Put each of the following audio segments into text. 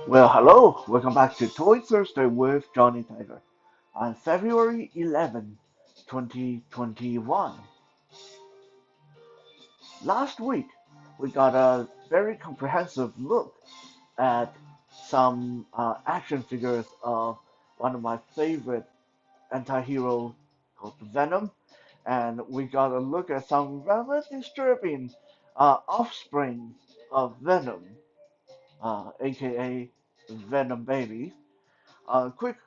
Well, hello, welcome back to Toy Thursday with Johnny Tiger on February 11, 2021. Last week, we got a very comprehensive look at some action figures of one of my favorite anti-heroes called Venom, and we got a look at some rather disturbing offspring of Venom, aka Venom babies. A quick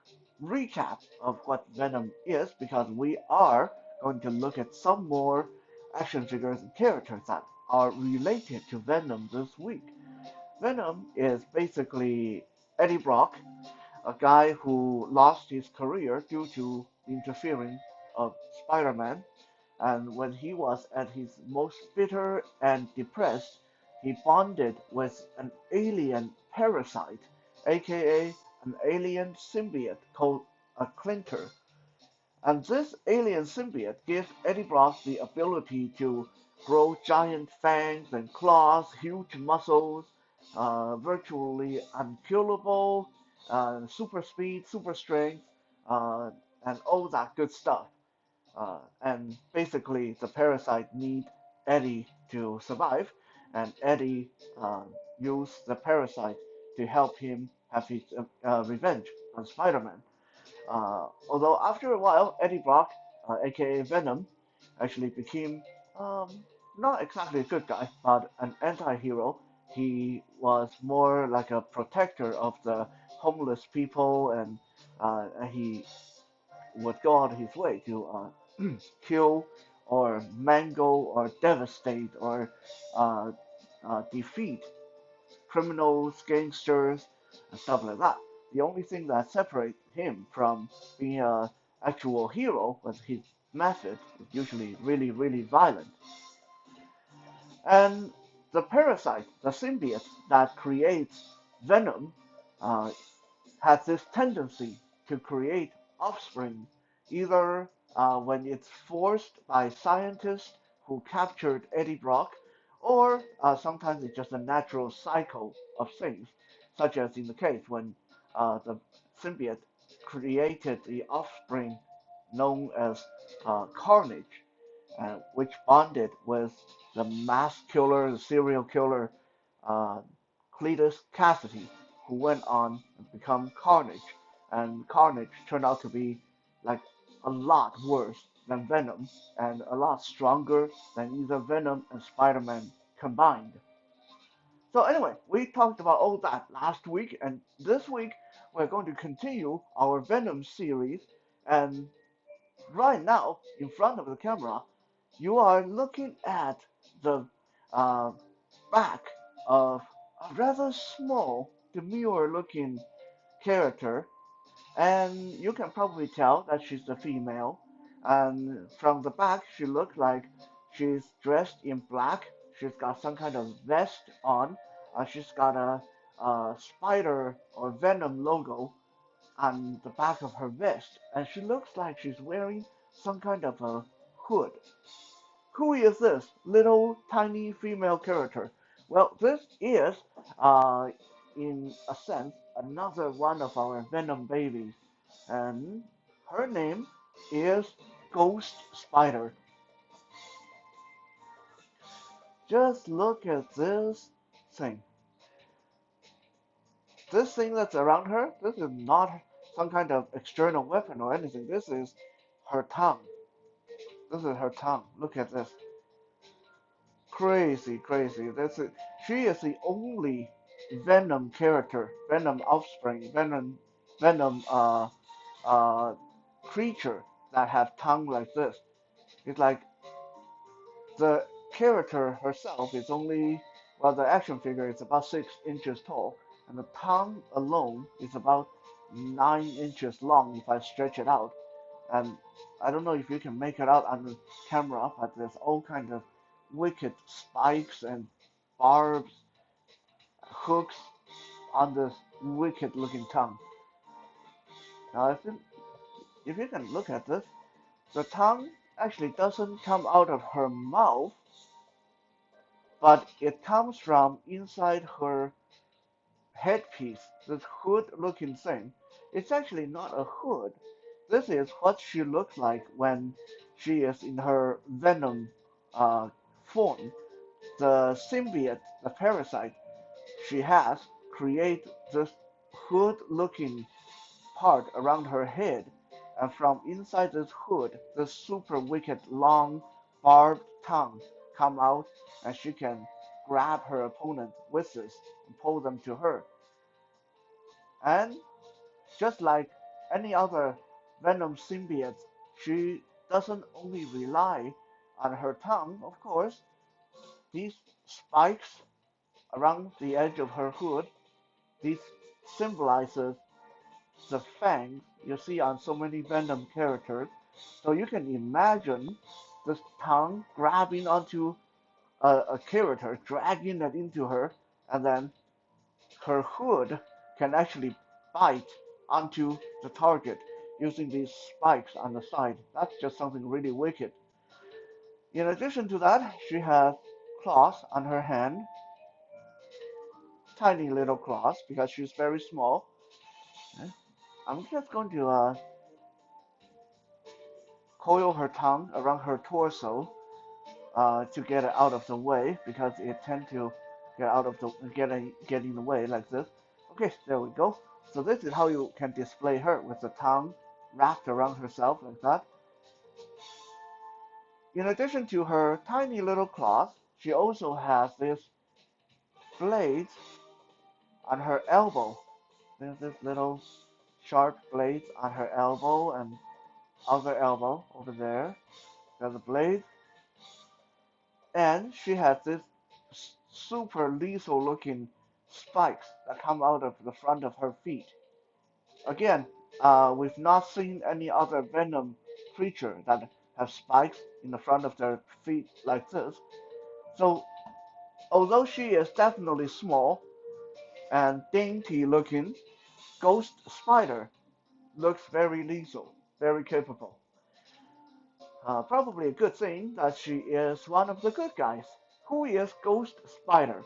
recap of what Venom is because we are going to look at some more action figures and characters that are related to Venom this week. Venom is basically Eddie Brock, a guy who lost his career due to interfering of Spider-Man, and when he was at his most bitter and depressed, he bonded with an alien parasite, aka an alien symbiote called a Clinker. And this alien symbiote gives Eddie Brock the ability to grow giant fangs and claws, huge muscles, virtually unkillable, super speed, super strength, uh, and all that good stuff. And basically, the parasite need Eddie to survive, and Eddie used the parasite to help him have his revenge on Spider-Man. Although after a while, Eddie Brock, aka Venom, actually became not exactly a good guy, but an anti-hero. He was more like a protector of the homeless people, and he would go out of his way to kill or mangle or devastate or uh, defeat criminals, gangsters, and stuff like that. The only thing that separates him from being an actual hero was his method, usually really, really violent. And the parasite, the symbiote that creates venom, uh, has this tendency to create offspring, either when it's forced by scientists who captured Eddie Brock, or sometimes it's just a natural cycle of things, such as in the case when the symbiote created the offspring known as Carnage, which bonded with the mass killer, the serial killer, uh, Cletus Cassidy, who went on and become Carnage. And Carnage turned out to be like a lot worse than Venom and a lot stronger than either Venom and Spider-Man combined. So anyway, we talked about all that last week, and this week we're going to continue our Venom series. And right now, in front of the camera, you are looking at the uh, back of a rather small, demure looking character, and you can probably tell that she's a female. And from the back, she looks like she's dressed in black. She's got some kind of vest on. She's got a spider or venom logo on the back of her vest, and she looks like she's wearing some kind of a hood. Who is this little tiny female character? Well, this is, uh, in a sense, another one of our Venom babies, and her name is Ghost Spider. Just look at this thing. This thing that's around her, this is not some kind of external weapon or anything. This is her tongue. This is her tongue. Look at this. Crazy, crazy. She is the only Venom character, Venom offspring, Venom uh creature that have tongue like this. It's like the character herself is only, well, the action figure is about 6 inches tall, and the tongue alone is about 9 inches long if I stretch it out. And I don't know if you can make it out on the camera, but there's all kind of wicked spikes and barbs, hooks on this wicked looking tongue. Now, if you can look at this, the tongue actually doesn't come out of her mouth, but it comes from inside her headpiece, this hood-looking thing. It's actually not a hood. This is what she looks like when she is in her Venom uh, form. The symbiote, the parasite she has, create this hood-looking part around her head, and from inside this hood, this super wicked long barbed tongue come out, and she can grab her opponent with this and pull them to her. And just like any other Venom symbiote, she doesn't only rely on her tongue, of course. These spikes around the edge of her hood, these symbolizes the fangs you see on so many Venom characters. So you can imagine this tongue grabbing onto a character, dragging it into her, and then her hood can actually bite onto the target using these spikes on the side. That's just something really wicked. In addition to that, she has claws on her hand, tiny little claws because she's very small. I'm just going to coil her tongue around her torso to get it out of the way because it tends to get in the way like this. Okay, there we go. So this is how you can display her with the tongue wrapped around herself like that. In addition to her tiny little claws, she also has this blades on her elbow. There's this little sharp blades on her elbow and other elbow over there. There's a blade, and she has this super lethal looking spikes that come out of the front of her feet. Again, we've not seen any other Venom creature that have spikes in the front of their feet like this. So, although she is definitely small and dainty looking, Ghost Spider looks very lethal, very capable. Probably a good thing that she is one of the good guys. Who is Ghost Spider?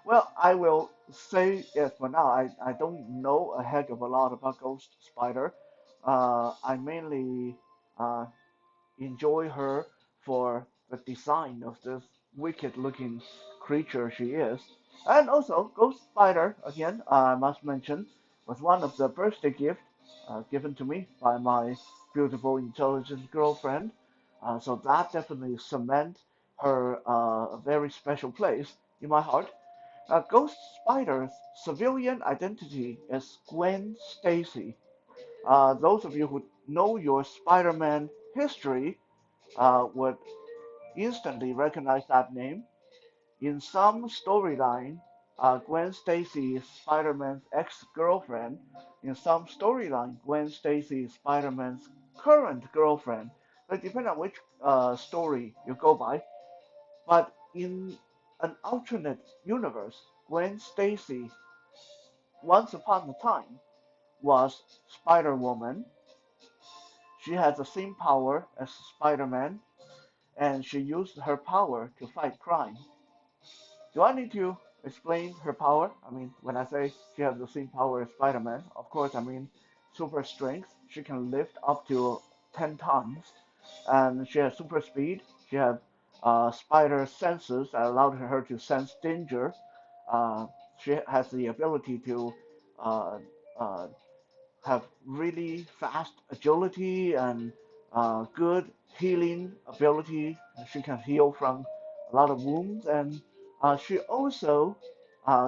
Well, I will say it for now. I don't know a heck of a lot about Ghost Spider. I mainly uh, enjoy her for the design of this wicked looking creature she is. And also, Ghost Spider, again, I must mention, was one of the birthday gifts given to me by my beautiful, intelligent girlfriend. So that definitely cements her a very special place in my heart. Ghost Spider's civilian identity is Gwen Stacy. Those of you who know your Spider-Man history would instantly recognize that name. In some storyline, Gwen Stacy is Spider-Man's ex-girlfriend. In some storyline, Gwen Stacy is Spider-Man's current girlfriend. It depends on which story you go by. But in an alternate universe, Gwen Stacy, once upon a time, was Spider-Woman. She has the same power as Spider-Man, and she used her power to fight crime. Do I need to explain her power? I mean, when I say she has the same power as Spider-Man, of course I mean super strength. She can lift up to 10 tons, and she has super speed. She has spider senses that allowed her to sense danger. Uh, she has the ability to uh, uh, have really fast agility and good healing ability. She can heal from a lot of wounds, and she also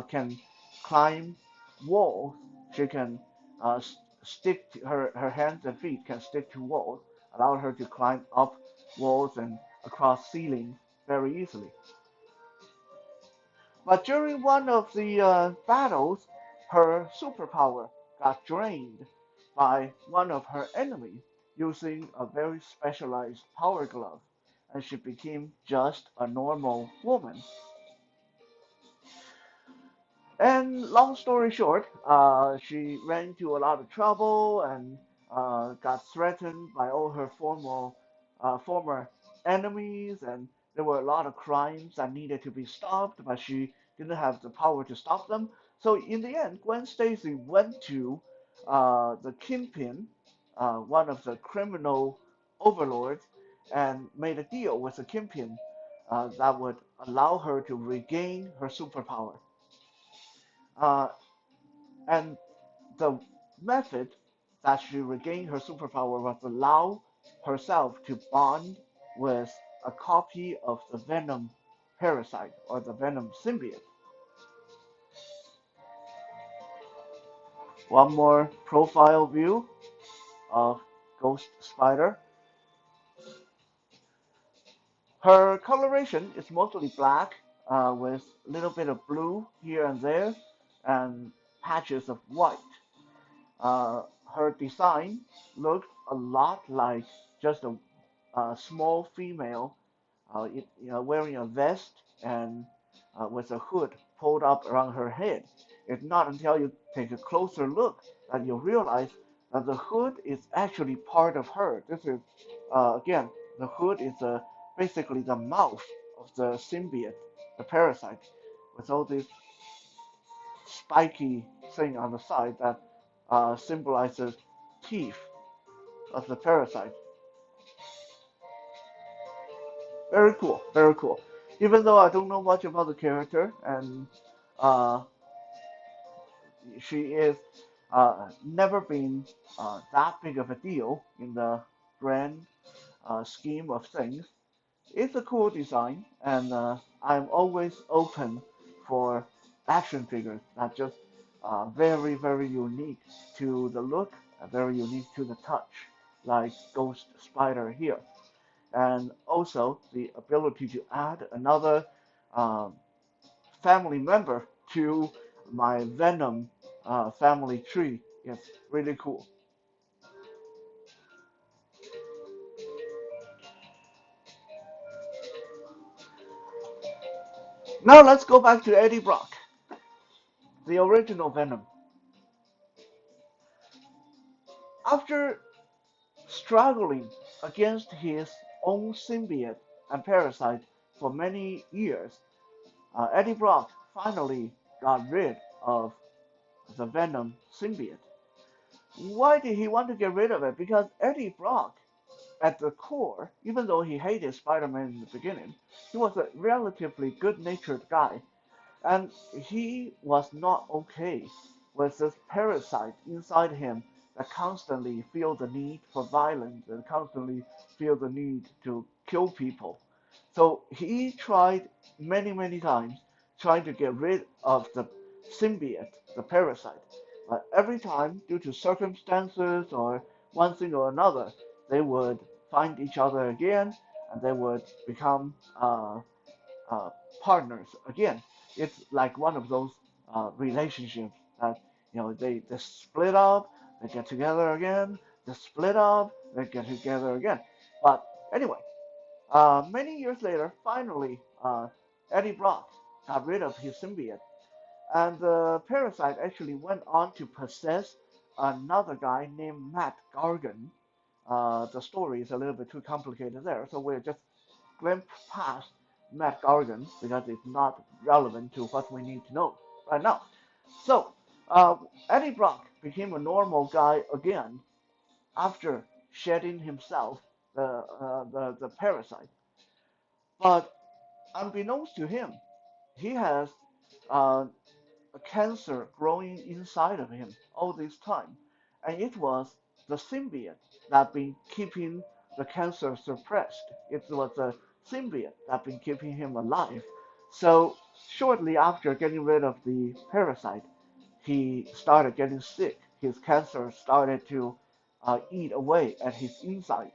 can climb walls. She can stick to her hands and feet can stick to walls, allow her to climb up walls and across ceilings very easily. But during one of the battles, her superpower got drained by one of her enemies using a very specialized power glove, and she became just a normal woman. And long story short, she ran into a lot of trouble and got threatened by all her former enemies, and there were a lot of crimes that needed to be stopped, but she didn't have the power to stop them. So in the end, Gwen Stacy went to the Kingpin, one of the criminal overlords, and made a deal with the Kingpin that would allow her to regain her superpower. Uh, and the method that she regained her superpower was allow herself to bond with a copy of the Venom parasite or the Venom symbiote. One more profile view of Ghost Spider. Her coloration is mostly black with a little bit of blue here and there and patches of white. Her design looked a lot like just a small female, wearing a vest and with a hood pulled up around her head. It's not until you take a closer look that you realize that the hood is actually part of her. This is, again, the hood is basically the mouth of the symbiote, the parasite, with all this spiky thing on the side that symbolizes teeth of the parasite. Very cool, very cool. Even though I don't know much about the character, and uh, she is never been that big of a deal in the grand scheme of things. It's a cool design, and I'm always open for action figures that just very, very unique to the look, and very unique to the touch, like Ghost Spider here. And also the ability to add another um, family member to my Venom family tree is really cool. Now let's go back to Eddie Brock, the original Venom. After struggling against his own symbiote and parasite for many years, Eddie Brock finally got rid of the Venom symbiote. Why did he want to get rid of it? Because Eddie Brock, at the core, even though he hated Spider-Man in the beginning, he was a relatively good-natured guy. And he was not okay with this parasite inside him that constantly feel the need for violence and constantly feel the need to kill people. So he tried many, many times trying to get rid of the symbiote, the parasite. But every time, due to circumstances or one thing or another, they would find each other again and they would become uh, partners. Again, it's like one of those relationships that they split up, they get together again, they split up, they get together again. But anyway, many years later, finally, Eddie Brock got rid of his symbiote, and the parasite actually went on to possess another guy named Matt Gargan. The story is a little bit too complicated there, so we'll just glimpse past Matt Gargan because it's not relevant to what we need to know right now. So, Eddie Brock became a normal guy again after shedding himself the parasite. But unbeknownst to him, he has uh, a cancer growing inside of him all this time. And it was the symbiote that been keeping the cancer suppressed. It was the symbiote that been keeping him alive. So shortly after getting rid of the parasite, he started getting sick. His cancer started to eat away at his inside.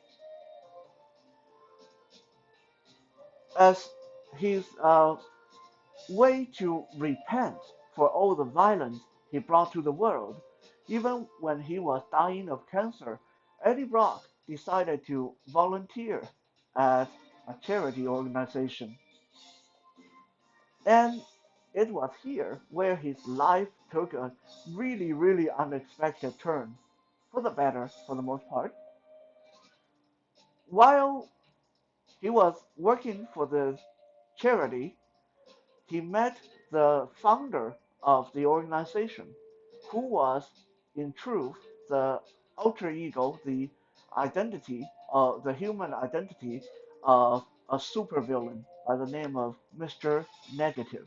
As his way to repent for all the violence he brought to the world. Even when he was dying of cancer, Eddie Brock decided to volunteer at a charity organization. And it was here where his life took a really, really unexpected turn, for the better, for the most part. While he was working for the charity, he met the founder of the organization, who was, in truth, the alter ego, the identity, the human identity of a supervillain by the name of Mr. Negative.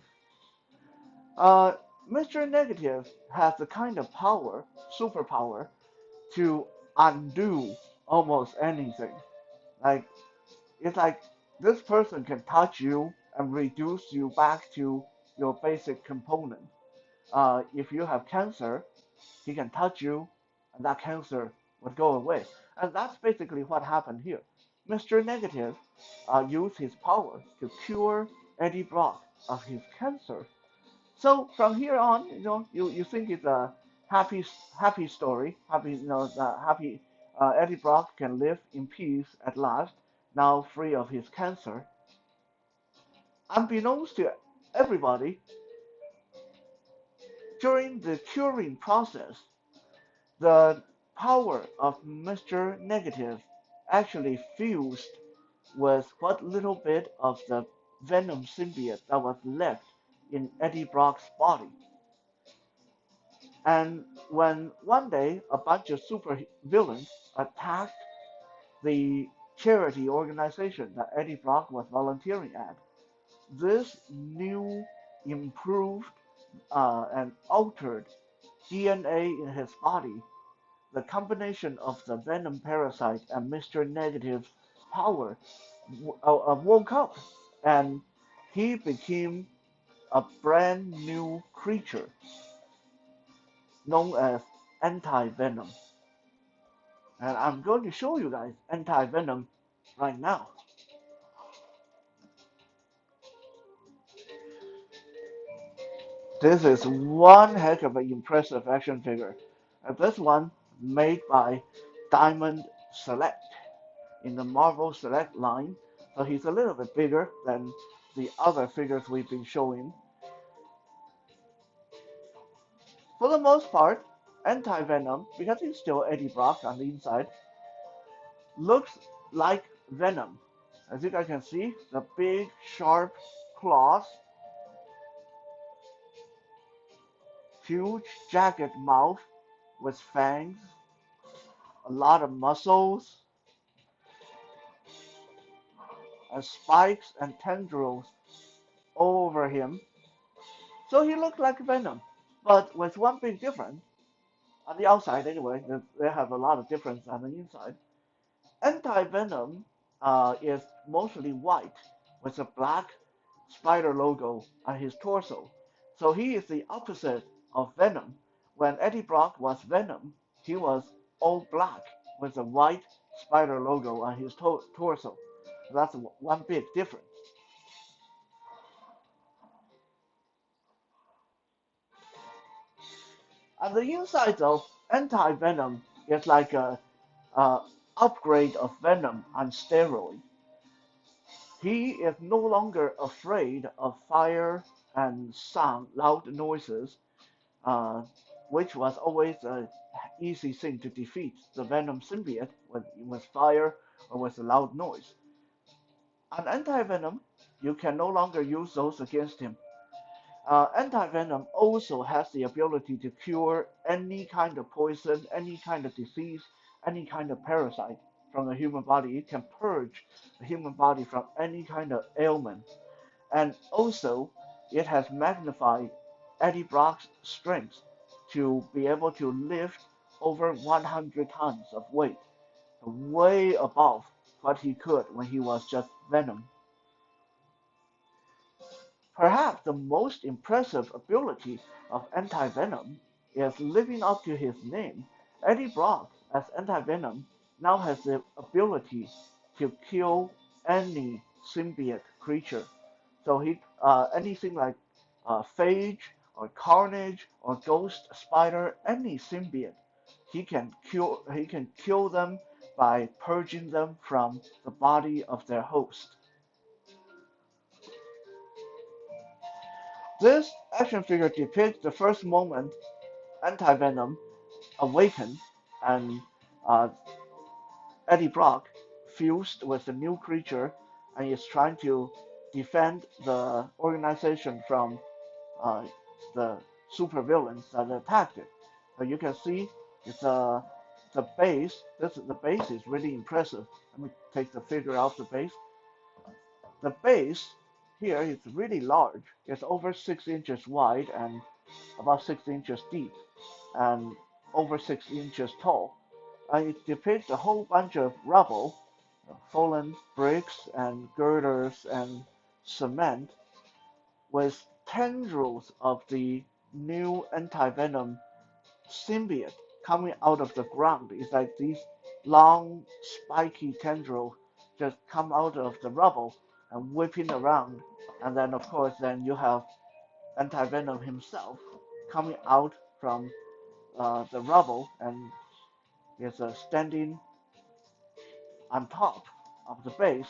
Uh, Mr. Negative has the kind of power, superpower, to undo almost anything. Like it's like this person can touch you and reduce you back to your basic component. If you have cancer, he can touch you, and that cancer would go away. And that's basically what happened here. Mr. Negative used his power to cure Eddie Brock of his cancer. So from here on, you think it's a happy story, happy Eddie Brock can live in peace at last, now free of his cancer. Unbeknownst to everybody, during the curing process, the power of Mr. Negative actually fused with what little bit of the Venom symbiote that was left in Eddie Brock's body. And when one day a bunch of super villains attacked the charity organization that Eddie Brock was volunteering at, this new, improved, and altered DNA in his body, the combination of the Venom parasite and Mr. Negative's power, woke up, and he became a brand new creature known as AntiVenom. And I'm going to show you guys AntiVenom right now. This is one heck of an impressive action figure. And this one made by Diamond Select in the Marvel Select line. So he's a little bit bigger than the other figures we've been showing. For the most part, Anti-Venom, because he's still Eddie Brock on the inside, looks like Venom. As you guys can see, the big, sharp claws, huge, jagged mouth with fangs, a lot of muscles, and spikes and tendrils all over him. So he looked like Venom, but with one big difference. On the outside, anyway, they have a lot of difference on the inside. Anti-Venom is mostly white with a black spider logo on his torso. So he is the opposite of Venom. When Eddie Brock was Venom, he was all black with a white spider logo on his torso. That's one big difference. On the inside, though, Anti-Venom is like a upgrade of Venom on steroid. He is no longer afraid of fire and sound, loud noises, uh, which was always an easy thing to defeat the Venom symbiote with fire or with a loud noise. On Anti-Venom, you can no longer use those against him. Anti-Venom also has the ability to cure any kind of poison, any kind of disease, any kind of parasite from the human body. It can purge the human body from any kind of ailment. And also, it has magnified Eddie Brock's strength to be able to lift over 100 tons of weight, way above what he could when he was just Venom. Perhaps the most impressive ability of Anti-Venom is living up to his name. Eddie Brock, as Anti-Venom, now has the ability to kill any symbiote creature. So anything like Phage or Carnage or Ghost Spider, any symbiote, he can kill them by purging them from the body of their host. This action figure depicts the first moment Anti-Venom awakened and uh, Eddie Brock fused with the new creature and is trying to defend the organization from uh, the supervillains that attacked it. So you can see it's the base. The base is really impressive. Let me take the figure out the base. The base here is really large. It's over 6 inches wide and about 6 inches deep and over 6 inches tall. It depicts a whole bunch of rubble, fallen bricks and girders and cement with tendrils of the new anti-venom symbiote coming out of the ground. It's like these long, spiky tendrils just come out of the rubble and whipping around. And then, of course, then you have anti-venom himself coming out from the rubble and is standing on top of the base,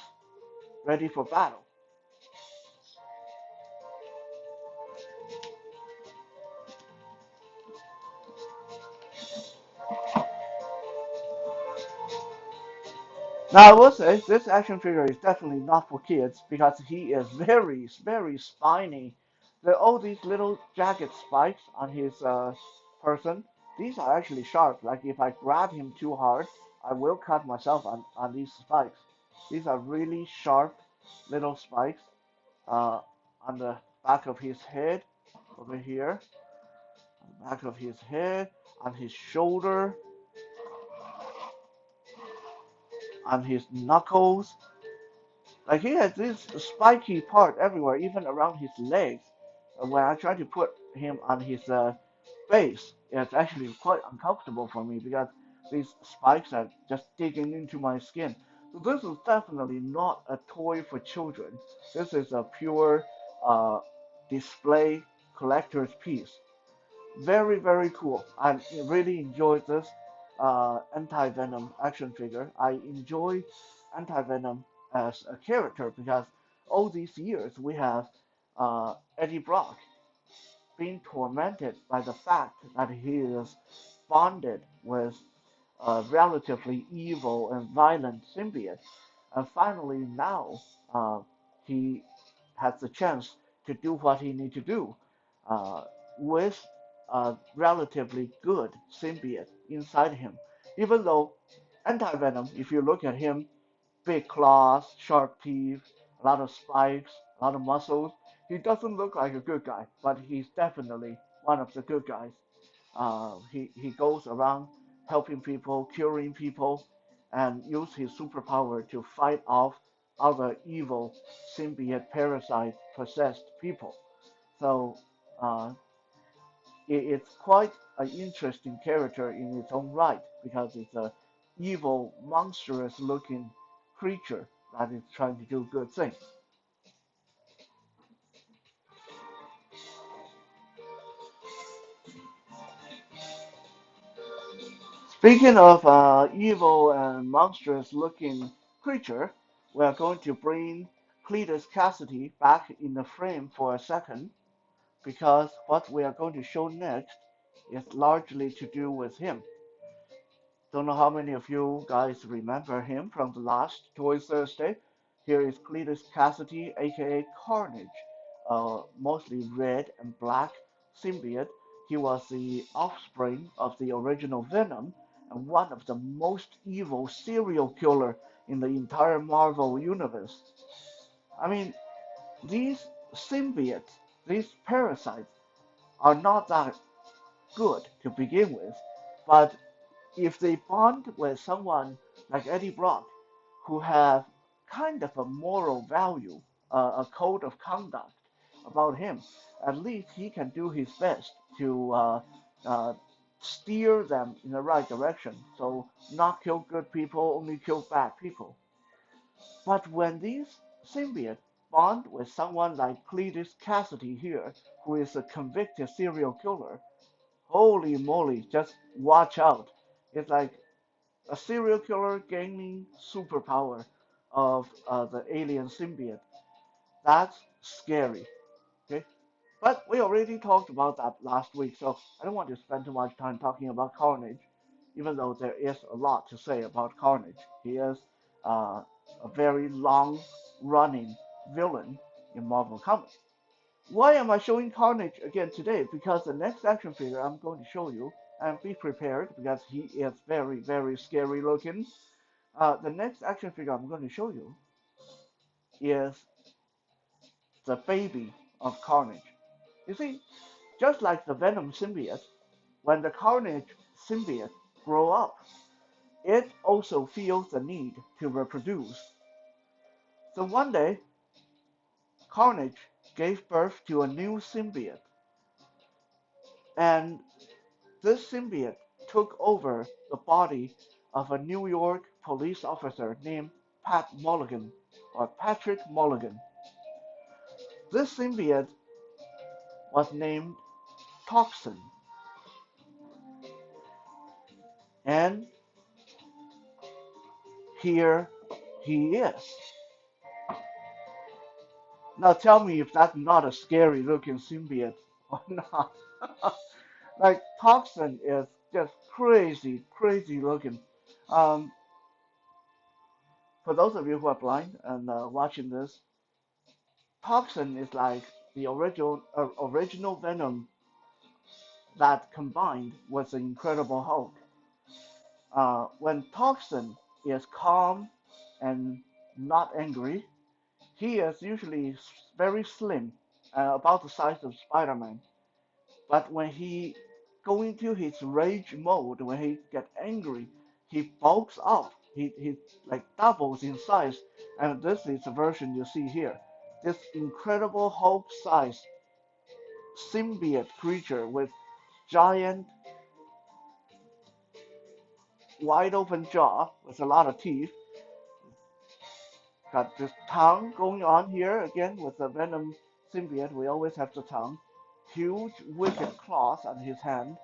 ready for battle. Now, I will say this action figure is definitely not for kids because he is very, very spiny. There are all these little jagged spikes on his person. These are actually sharp. Like if I grab him too hard, I will cut myself on these spikes. These are really sharp little spikes uh, on the back of his head, over here, on the back of his head, on his shoulder, on his knuckles. Like he has this spiky part everywhere, even around his legs. When I try to put him on his base, it's actually quite uncomfortable for me because these spikes are just digging into my skin. So this is definitely not a toy for children. This is a pure uh, display collector's piece. Very, very cool. I really enjoyed this anti-Venom action figure. I enjoy anti-Venom as a character because all these years we have Eddie Brock being tormented by the fact that he is bonded with a relatively evil and violent symbiote. And finally, now he has the chance to do what he needs to do uh, with a relatively good symbiote inside him. Even though Anti-Venom, if you look at him, big claws, sharp teeth, a lot of spikes, a lot of muscles, he doesn't look like a good guy, but he's definitely one of the good guys. He goes around helping people, curing people, and use his superpower to fight off other evil symbiote parasite possessed people. So uh, it's quite an interesting character in its own right because it's a evil, monstrous looking creature that is trying to do good things. Speaking of evil and monstrous looking creature, we are going to bring Cletus Cassidy back in the frame for a second because what we are going to show next is largely to do with him. Don't know how many of you guys remember him from the last Toy Thursday. Here is Cletus Cassidy, aka Carnage, mostly red and black symbiote. He was the offspring of the original Venom and one of the most evil serial killer in the entire Marvel universe. I mean, these symbiotes, these parasites, are not that good to begin with, but if they bond with someone like Eddie Brock, who have kind of a moral value, a code of conduct about him, at least he can do his best to uh, steer them in the right direction. So not kill good people, only kill bad people. But when these symbiotes bond with someone like Cletus Cassidy here, who is a convicted serial killer, holy moly, just watch out. It's like a serial killer gaining superpower of the alien symbiote. That's scary. Okay, but we already talked about that last week, so I don't want to spend too much time talking about Carnage, even though there is a lot to say about Carnage. He is a very long-running villain in Marvel Comics. Why am I showing Carnage again today? Because the next action figure I'm going to show you, and be prepared because he is very, very scary looking. The next action figure I'm going to show you is the baby of Carnage. You see, just like the Venom symbiote, when the Carnage symbiote grow up, it also feels the need to reproduce. So one day, Carnage gave birth to a new symbiote, and this symbiote took over the body of a New York police officer named Pat Mulligan or Patrick Mulligan. This symbiote was named Toxin, and here he is. Now tell me if that's not a scary looking symbiote or not. Like Toxin is just crazy, crazy looking. Um, for those of you who are blind and watching this, Toxin is like the original Venom that combined with the Incredible Hulk. When Toxin is calm and not angry, he is usually very slim, about the size of Spider-Man. But when he go into his rage mode, when he get angry, he bulks up. He like doubles in size, and this is the version you see here. This incredible Hulk size symbiote creature with giant wide open jaw with a lot of teeth. Got this tongue going on here again with the Venom symbiote. We always have the tongue. Huge wicked claws on his hand.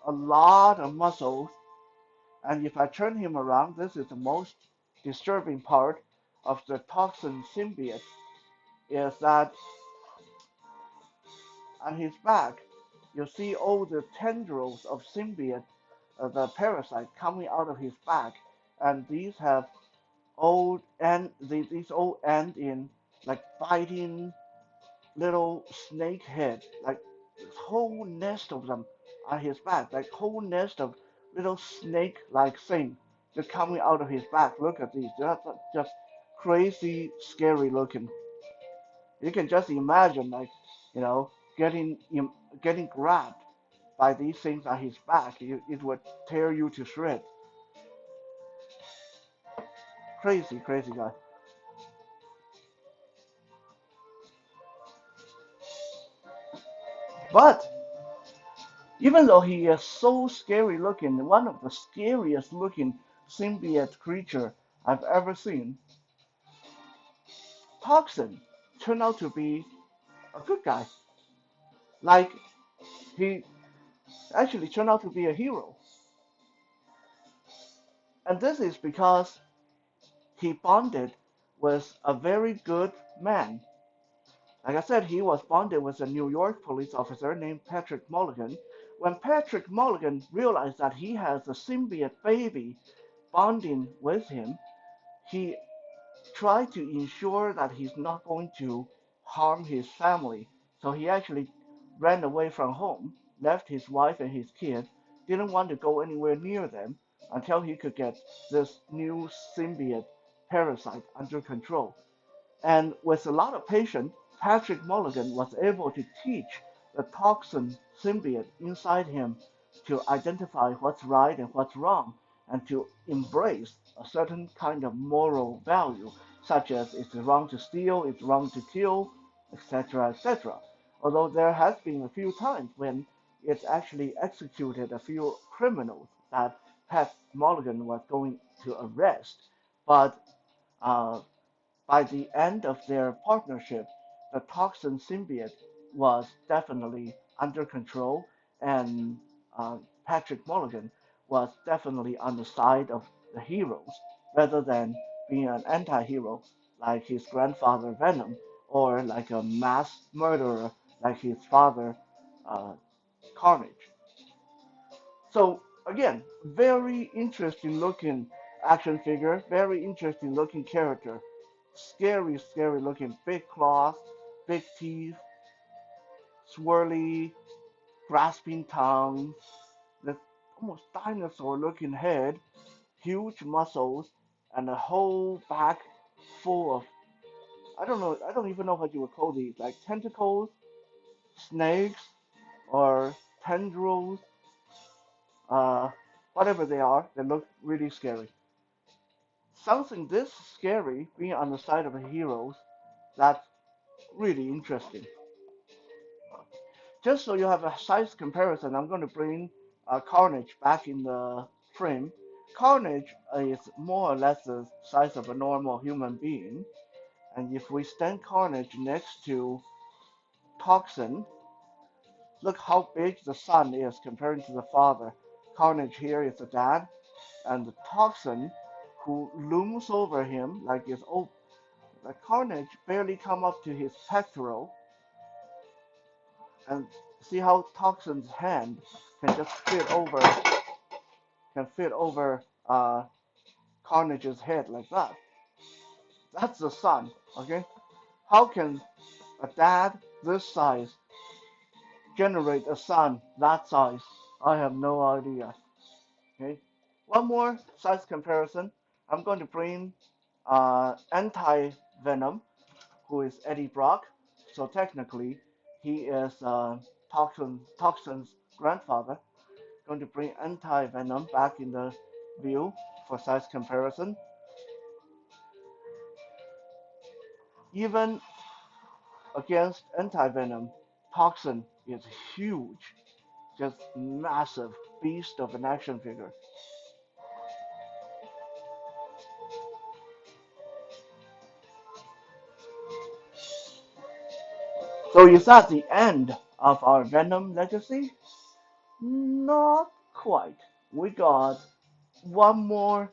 A lot of muscles. And if I turn him around, this is the most disturbing part of the toxin symbiote, is that on his back, you see all the tendrils of symbiote, the parasite coming out of his back, and these have these all end in like biting little snake head, like this whole nest of them on his back, like whole nest of little snake-like thing just coming out of his back. Look at these, they're just crazy, scary looking. You can just imagine, like, you know, getting grabbed by these things on his back. It would tear you to shreds. Crazy, crazy guy. But even though he is so scary looking, one of the scariest looking symbiote creature I've ever seen, Toxin turned out to be a good guy. Like he actually turned out to be a hero. And this is because he bonded with a very good man. Like I said, he was bonded with a New York police officer named Patrick Mulligan. When Patrick Mulligan realized that he has a symbiote baby bonding with him, he tried to ensure that he's not going to harm his family. So he actually ran away from home, left his wife and his kid, didn't want to go anywhere near them until he could get this new symbiote parasite under control. And with a lot of patience, Patrick Mulligan was able to teach the toxin symbiote inside him to identify what's right and what's wrong, and to embrace a certain kind of moral value, such as it's wrong to steal, it's wrong to kill, etc., etc. Although there has been a few times when it's actually executed a few criminals that Pat Mulligan was going to arrest, but uh, by the end of their partnership, the toxin symbiote was definitely under control, and Patrick Mulligan was definitely on the side of the heroes rather than being an anti hero like his grandfather Venom or like a mass murderer like his father uh, Carnage. So, again, very interesting looking action figure, very interesting looking character. Scary, scary looking. Big claws, big teeth, swirly, grasping tongue, the almost dinosaur looking head, huge muscles, and a whole back full of, I don't know, I don't even know what you would call these, like tentacles, snakes, or tendrils, uh, whatever they are. They look really scary. Something this scary being on the side of the heroes, that's really interesting. Just so you have a size comparison, I'm going to bring Carnage back in the frame. Carnage is more or less the size of a normal human being, and if we stand Carnage next to Toxin, look how big the son is compared to the father. Carnage here is the dad, and the Toxin, who looms over him like his old, the Carnage barely come up to his pectoral, and see how Toxin's hand can just fit over Carnage's head like that. That's the son, okay? How can a dad this size generate a son that size? I have no idea. Okay. One more size comparison. I'm going to bring AntiVenom, who is Eddie Brock. So technically, he is Toxin's grandfather. Going to bring AntiVenom back in the view for size comparison. Even against AntiVenom, Toxin is huge, just massive beast of an action figure. So is that the end of our Venom legacy? Not quite. We got one more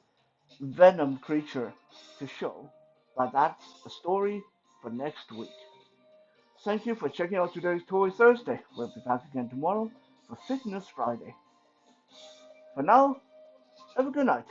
Venom creature to show, but that's a story for next week. Thank you for checking out today's Toy Thursday. We'll be back again tomorrow for Fitness Friday. For now, have a good night.